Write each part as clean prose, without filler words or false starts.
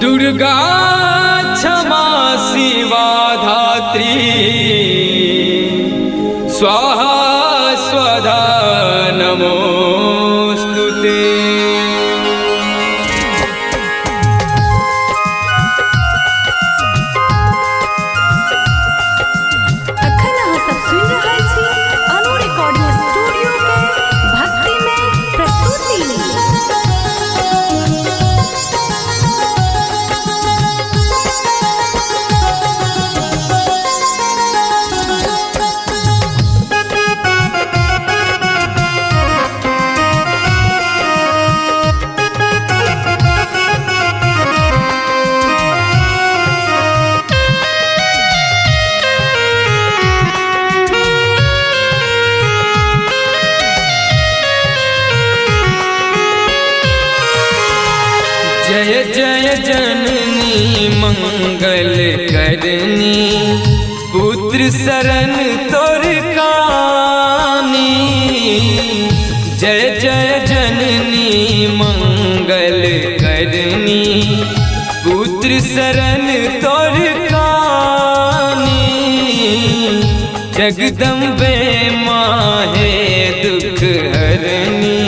दुर्गा क्षमा शिवा धात्री स्वाहा स्वधा नमोस्तुते। अखन अहाँ सब सुनि रहल छी अनु रिकॉर्डिंग स्टूडियो के भक्तिमय प्रस्तुति। जय जय जननी मंगल करनी पुत्र शरण तोर कानी। जय जय जननी मंगल करनी पुत्र शरण तोर कानी। जगदम्बे माहे दुख हरनी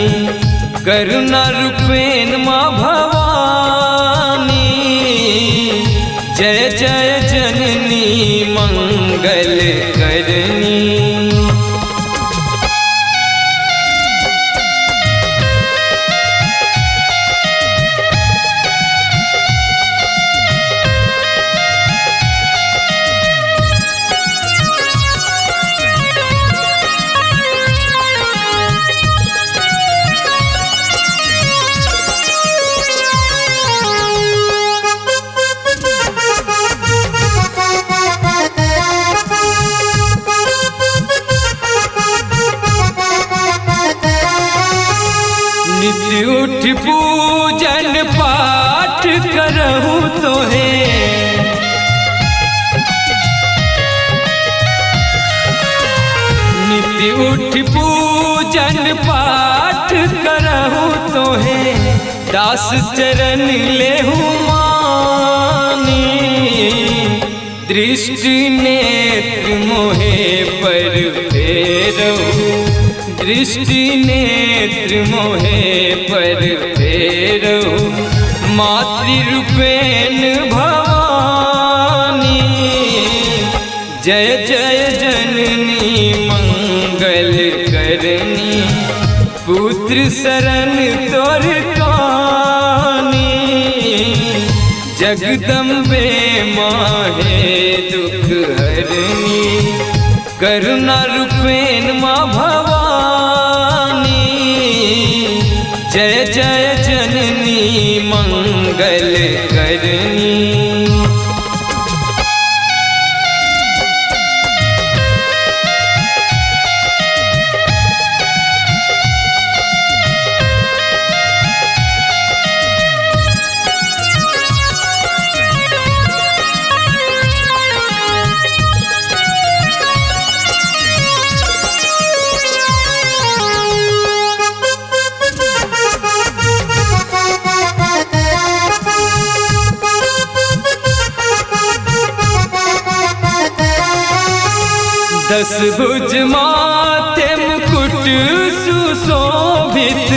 करुणा रूपेण माँ भवानी। जय जय जननी मंगल करनी। नित्य उठ पूजन पाठ करहूँ तोहे। नित्य उठ पूजन पाठ करहूँ तोहे। दास चरण लेहूँ मानी। दृष्टि नेत्र मोहे पर फेरहूँ। दृष्टि नेत्र मोहे पर फेरहूँ। मातृरूपेण भवानी। जय जय जननी मंगल करनी पुत्र शरण तोर कानी। जगदम्बे माहे दुख हरनी करुणा रूपेण माँ भवानी। जय जय जननी मंगल करनी। दस भुज माथे मुकुट सुशोभित।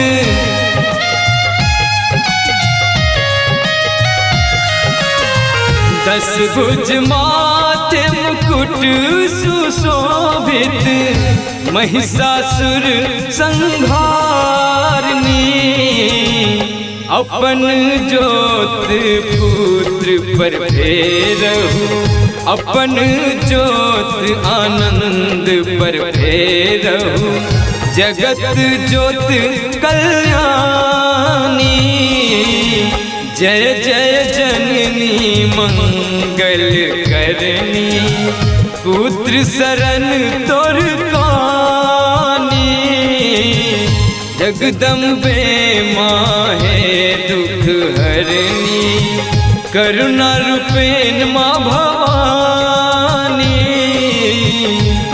दस भुज माथे मुकुट सुशोभित। महिषासुर संहारनी अपन ज्योत पुत्र पर फेरहूँ। अपन ज्योत आनंद पर फेरहूँ। जगत ज्योत कल्याणी। जय जय जननी मंगल करनी पुत्र शरण तोर कानी। जगदम्बे माहे दुख हरनी करुणा रूपेण माँ भवानी।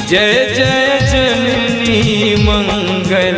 जय जय जननी मंगल